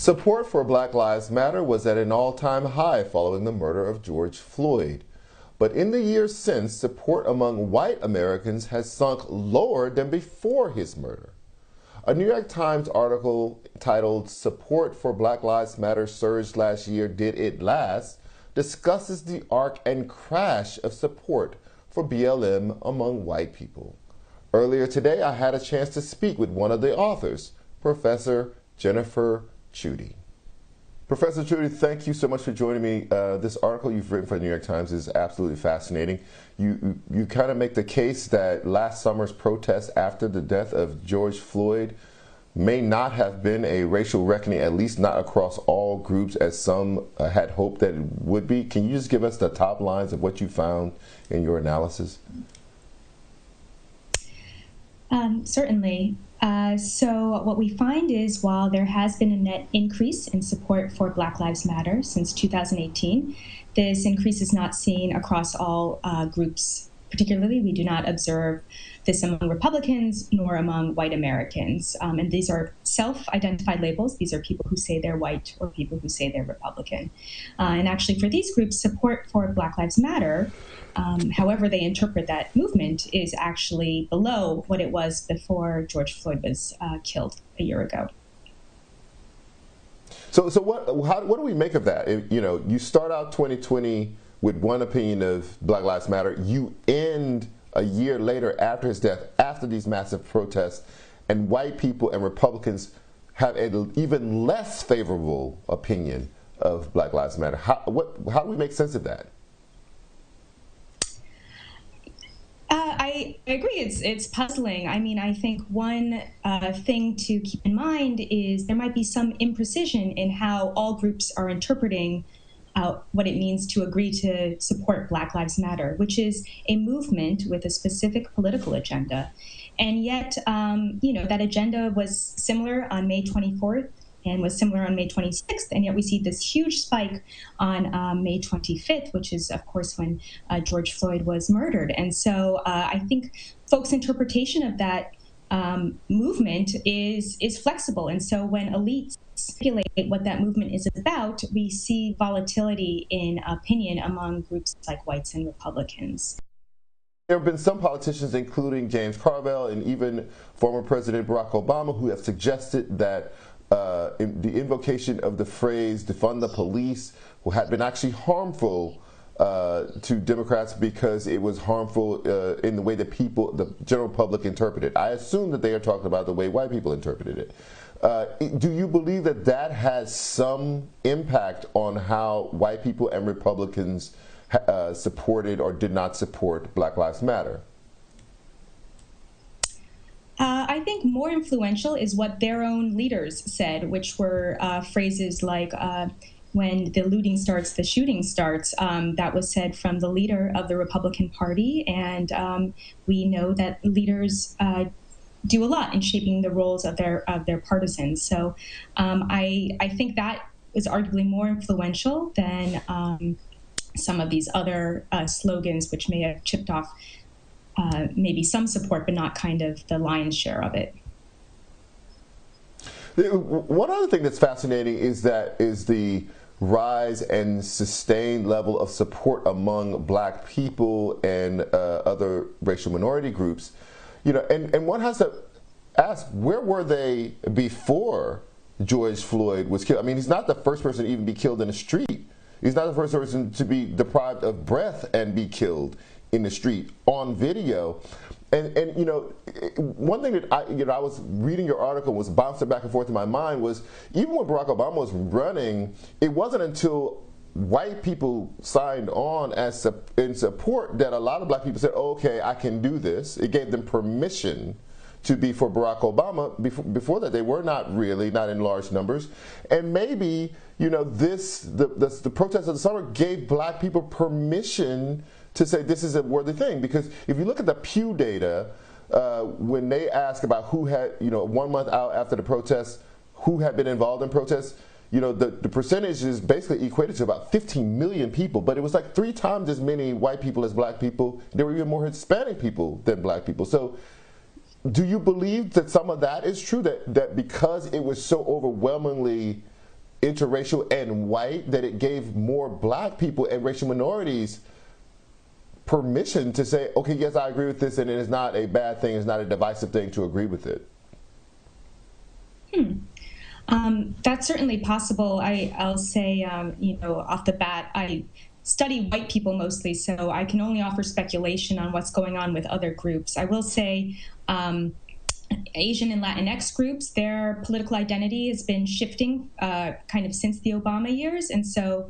Support for Black Lives Matter was at an all-time high following the murder of George Floyd. But in the years since, support among white Americans has sunk lower than before his murder. A New York Times article titled "Support for Black Lives Matter Surged Last Year, Did It Last?" discusses the arc and crash of support for BLM among white people. Earlier today, I had a chance to speak with one of the authors, Professor Jennifer Chudy. Professor Chudy, thank you so much for joining me. This article you've written for the New York Times is absolutely fascinating. You kind of make the case that last summer's protests after the death of George Floyd may not have been a racial reckoning, at least not across all groups as some had hoped that it would be. Can you just give us the top lines of what you found in your analysis? Certainly. So what we find is while there has been a net increase in support for Black Lives Matter since 2018, this increase is not seen across all groups. Particularly, we do not observe this among Republicans nor among white Americans. And these are self-identified labels. These are people who say they're white or people who say they're Republican. And actually for these groups, support for Black Lives Matter, however they interpret that movement, is actually below what it was before George Floyd was killed a year ago. So what do we make of that? You start out 2020 with one opinion of Black Lives Matter. You end a year later after his death, after these massive protests, and white people and Republicans have an even less favorable opinion of Black Lives Matter. How do we make sense of that? I agree. It's puzzling. I mean, I think one thing to keep in mind is there might be some imprecision in how all groups are interpreting what it means to agree to support Black Lives Matter, which is a movement with a specific political agenda. And yet, that agenda was similar on May 24th and was similar on May 26th, and yet we see this huge spike on May 25th, which is, of course, when George Floyd was murdered. And so I think folks' interpretation of that movement is flexible. And so when elites speculate what that movement is about, we see volatility in opinion among groups like whites and Republicans. There have been some politicians, including James Carville and even former President Barack Obama, who have suggested that the invocation of the phrase "defund the police" had been actually harmful to Democrats because it was harmful in the way that the general public interpreted it. I assume that they are talking about the way white people interpreted it. Do you believe that that has some impact on how white people and Republicans supported or did not support Black Lives Matter? I think more influential is what their own leaders said, which were phrases like, when the looting starts, the shooting starts. That was said from the leader of the Republican Party. And we know that leaders do a lot in shaping the roles of their partisans. So I think that is arguably more influential than some of these other slogans, which may have chipped off maybe some support, but not kind of the lion's share of it. One other thing that's fascinating is the rise and sustained level of support among Black people and other racial minority groups. And one has to ask, where were they before George Floyd was killed? I mean, he's not the first person to even be killed in the street. He's not the first person to be deprived of breath and be killed in the street on video. And one thing that I was reading your article, was bouncing back and forth in my mind, was even when Barack Obama was running, it wasn't until white people signed on in support that a lot of Black people said, oh, okay, I can do this. It gave them permission to be for Barack Obama. Before that, they were not in large numbers. And maybe, the protests of the summer gave Black people permission to say this is a worthy thing. Because if you look at the Pew data, when they ask about who had, 1 month out after the protests, who had been involved in protests, the percentage is basically equated to about 15 million people, but it was like 3 times as many white people as Black people. There were even more Hispanic people than Black people. So do you believe that some of that is true, that because it was so overwhelmingly interracial and white that it gave more black people and racial minorities permission to say, okay, yes, I agree with this, and it is not a bad thing, it's not a divisive thing to agree with it? That's certainly possible. I'll say, off the bat, I study white people mostly, so I can only offer speculation on what's going on with other groups. I will say Asian and Latinx groups, their political identity has been shifting kind of since the Obama years, and so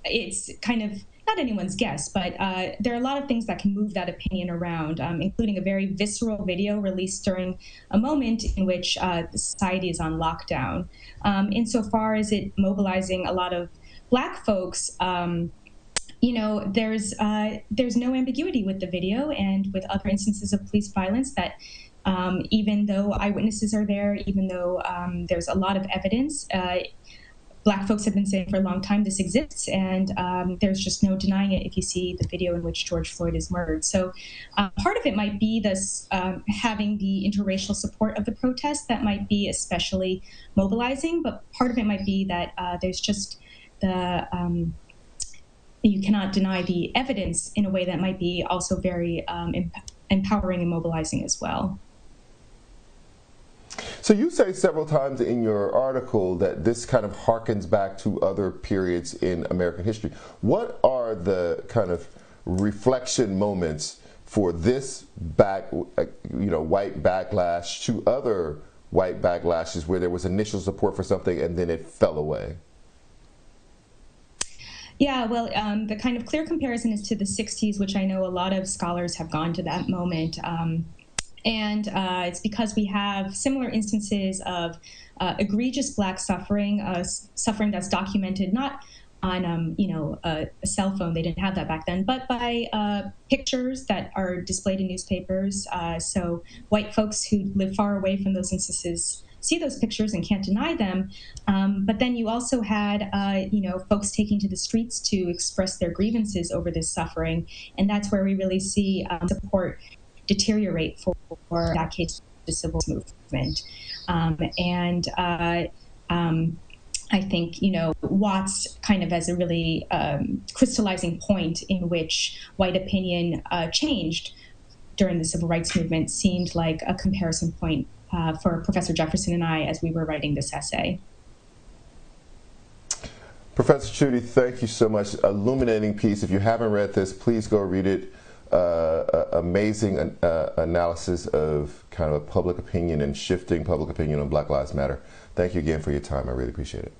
it's kind of not anyone's guess, but there are a lot of things that can move that opinion around, including a very visceral video released during a moment in which society is on lockdown. Insofar as it mobilizing a lot of Black folks, there's no ambiguity with the video and with other instances of police violence that even though eyewitnesses are there, even though there's a lot of evidence, Black folks have been saying for a long time this exists, and there's just no denying it if you see the video in which George Floyd is murdered. So part of it might be this having the interracial support of the protest that might be especially mobilizing, but part of it might be that there's just the you cannot deny the evidence in a way that might be also very empowering and mobilizing as well. So you say several times in your article that this kind of harkens back to other periods in American history. What are the kind of reflection moments for this white backlash to other white backlashes where there was initial support for something and then it fell away? Yeah, well, the kind of clear comparison is to the 60s, which I know a lot of scholars have gone to that moment. And it's because we have similar instances of egregious Black suffering, suffering that's documented not on a cell phone, they didn't have that back then, but by pictures that are displayed in newspapers. So white folks who live far away from those instances see those pictures and can't deny them. But then you also had folks taking to the streets to express their grievances over this suffering, and that's where we really see support deteriorate for decades of the civil movement. I think, Watts kind of as a really crystallizing point in which white opinion changed during the civil rights movement seemed like a comparison point for Professor Jefferson and I as we were writing this essay. Professor Chudy, thank you so much. Illuminating piece. If you haven't read this, please go read it. Amazing analysis of kind of public opinion and shifting public opinion on Black Lives Matter. Thank you again for your time. I really appreciate it.